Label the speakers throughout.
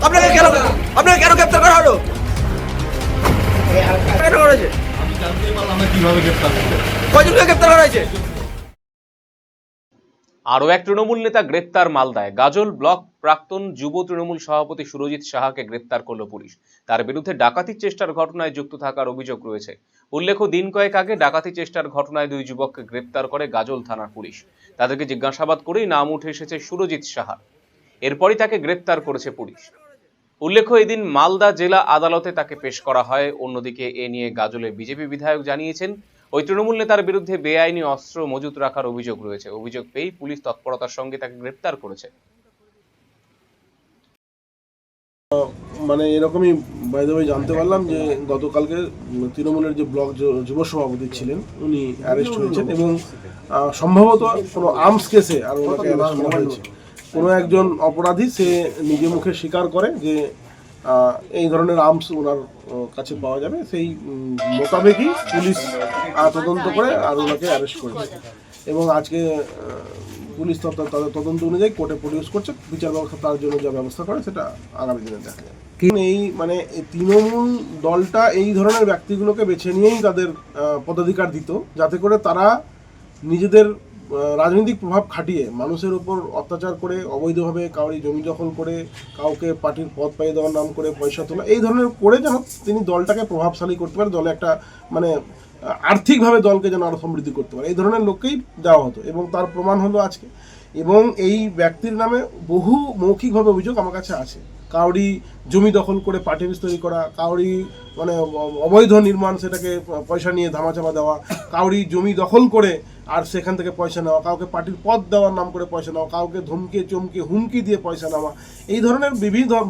Speaker 1: আপনাকে? আপনাকে কেন গ্রেপ্তার করা হলো? কেন করেছে?
Speaker 2: আমি জানতেই পারলাম না কিভাবে গ্রেপ্তার করবে।
Speaker 1: কয়জনকে গ্রেপ্তার করা হয়েছে?
Speaker 3: আরও এক তৃণমূল নেতা গ্রেপ্তার মালদায়। গাজল ব্লক প্রাক্তন যুব তৃণমূল সভাপতি সুরজিৎ সাহাকে গ্রেপ্তার করল পুলিশ। তার বিরুদ্ধে ডাকাতির চেষ্টার ঘটনায় যুক্ত থাকার অভিযোগ রয়েছে। উল্লেখ্য, দিন কয়েক আগে ডাকাতি চেষ্টার ঘটনায় দুই যুবককে গ্রেপ্তার করে গাজল থানার পুলিশ। তাদেরকে জিজ্ঞাসাবাদ করেই নাম উঠে এসেছে সুরজিৎ সাহার। এরপরই তাকে গ্রেপ্তার করেছে পুলিশ। উল্লেখ্য, এদিন মালদা জেলা আদালতে তাকে পেশ করা হয়। অন্যদিকে এ নিয়ে গাজলে বিজেপি বিধায়ক জানিয়েছেন, ওই তৃণমূল নেতার বিরুদ্ধে বেআইনি অস্ত্র মজুত রাখার অভিযোগ রয়েছে। অভিযোগ পেয়েই পুলিশ তৎপরতার সঙ্গে তাকে গ্রেপ্তার করেছে।
Speaker 4: মানে এরকমই বাই দ্য ওয়ে জানতে পারলাম যে গতকালকে তৃণমূলের যে ব্লক যুব সভাপতি ছিলেন উনি অ্যারেস্ট হয়েছেন এবং সম্ভবত কোনো আর্মস কেসে আর ওনাকে অ্যারেস্ট করা হয়েছে। কোনো একজন অপরাধী সে নিজে মুখে স্বীকার করে যে এই ধরনের আর্মস ওনার কাছে পাওয়া যাবে, সেই মোতাবেকই পুলিশ তদন্ত করে আর ওনাকে অ্যারেস্ট করেছে এবং আজকে পুলিশ তাদের তদন্ত অনুযায়ী কোর্টে প্রডিউস করছে। বিচার ব্যবস্থা তার জন্য যা ব্যবস্থা করে সেটা আগামী দিনে দেখা যাবে। এই মানে তৃণমূল দলটা এই ধরনের ব্যক্তিগুলোকে বেছে নিয়েই তাদের পদাধিকার দিত, যাতে করে তারা নিজেদের রাজনৈতিক প্রভাব খাটিয়ে মানুষের উপর অত্যাচার করে, অবৈধভাবে কাউরি জমি দখল করে, কাউকে পার্টির পদ পাইয়ে দেওয়ার নাম করে পয়সা তোলা, এই ধরনের করে যেন তিনি দলটাকে প্রভাবশালী করতে পারে, দলে একটা মানে আর্থিকভাবে দলকে যেন আরও সমৃদ্ধি করতে পারে, এই ধরনের লোককেই দেওয়া হতো এবং তার প্রমাণ হলো আজকে। এবং এই ব্যক্তির নামে বহু মৌখিকভাবে অভিযোগ আমার কাছে আছে। কাউরি জমি দখল করে পার্টি অফিস তৈরি করা, কাউরি মানে অবৈধ নির্মাণ সেটাকে পয়সা নিয়ে ধামাচাপা দেওয়া, কাউরি জমি দখল করে আর সেখান থেকে পয়সা নেওয়া, কাউকে পার্টির পদ দেওয়ার নাম করে পয়সা নেওয়া, কাউকে ধমকে চমকে হুমকি দিয়ে পয়সা নেওয়া, এই ধরনের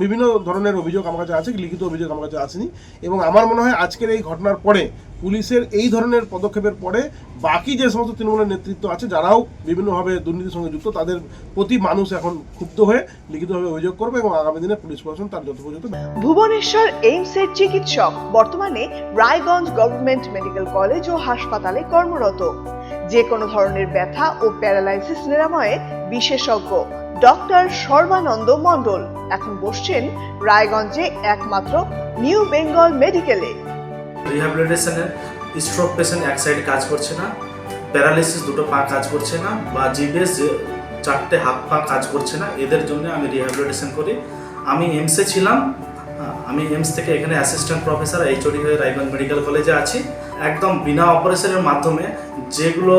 Speaker 4: বিভিন্ন ধরনের অভিযোগ আমার কাছে আছে। লিখিত অভিযোগ আমার কাছে আসেনি এবং আমার মনে হয় আজকের এই ঘটনার পরে পুলিশের এই ধরনের পদক্ষেপের পরে বাকি যে সমস্ত তৃণমূলের নেতৃত্ব আছে যারাও বিভিন্নভাবে দুর্নীতির সঙ্গে যুক্ত, তাদের প্রতি মানুষ এখন ক্ষুব্ধ হয়ে লিখিতভাবে অভিযোগ করবে এবং আগামী দিনে পুলিশ প্রশাসন তার যথোপযুক্ত।
Speaker 5: ভুবনেশ্বর এইমসের চিকিৎসক বর্তমানে রায়গঞ্জ গভর্নমেন্ট মেডিকেল কলেজ ও হাসপাতালে কর্মরত। যে কোনো ধরনের ব্যথা ও প্যারালাইসিস নিরাময়ে বিশেষজ্ঞ ডক্টর সর্বানন্দ মণ্ডল এখন বসছেন রায়গঞ্জে একমাত্র নিউ বেঙ্গল মেডিকেলে।
Speaker 6: রিহ্যাবিলিটেশনের স্ট্রোক পেশেন্ট এক সাইডে কাজ করছে না, প্যারালাইসিস দুটো পা কাজ করছে না, বা জিবিএস চারটে হাত পা কাজ করছে না, এদের জন্য আমি রিহ্যাবিলিটেশন করি। আমি এইমসে ছিলাম, আমি এইমস থেকে এখানে অ্যাসিস্ট্যান্ট প্রফেসর এইচওডি হয়ে রায়গঞ্জ মেডিকেল কলেজে আছি। একদম বিনা অপারেশনের মাধ্যমে যেগুলো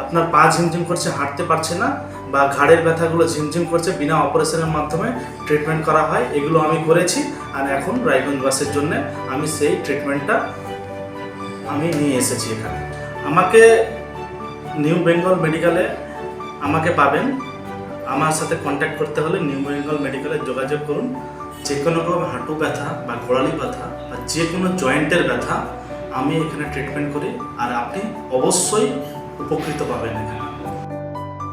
Speaker 6: আপনার পা ঝিমঝিম করছে, হাঁটতে পারছে না, বা ঘাড়ের ব্যথাগুলো ঝিমঝিম করছে, বিনা অপারেশনের মাধ্যমে ট্রিটমেন্ট করা হয়। এগুলো আমি করেছি আর এখন রায়গঞ্জবাসীর জন্য আমি সেই ট্রিটমেন্টটা আমি নিয়ে এসেছি এখানে। আমাকে নিউ বেঙ্গল মেডিকেলে আমাকে পাবেন। আমার সাথে কন্ট্যাক্ট করতে হলে নিউ বেঙ্গল মেডিকেলে যোগাযোগ করুন। যে কোনো রকম হাঁটু ব্যথা বা গোড়ালি ব্যথা বা যে কোনো জয়েন্টের ব্যথা আমি এখানে ট্রিটমেন্ট করি আর আপনি অবশ্যই উপকৃত পাবেন এখানে।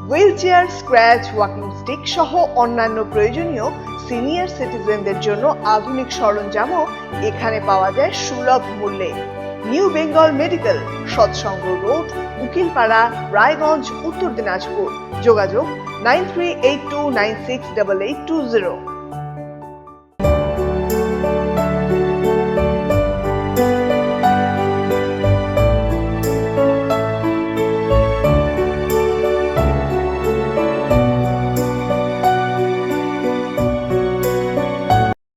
Speaker 5: হুইলচেয়ার, স্ক্র্যাচ, ওয়াকিং স্টিক সহ অন্যান্য প্রয়োজনীয় সিনিয়র সিটিজেনদের জন্য আধুনিক সরঞ্জামও এখানে পাওয়া যায় সুলভ মূল্যে। নিউ বেঙ্গল মেডিকেল, সৎসঙ্গ রোড, উকিলপাড়া, রায়গঞ্জ, উত্তর দিনাজপুর। যোগাযোগ 9382968820।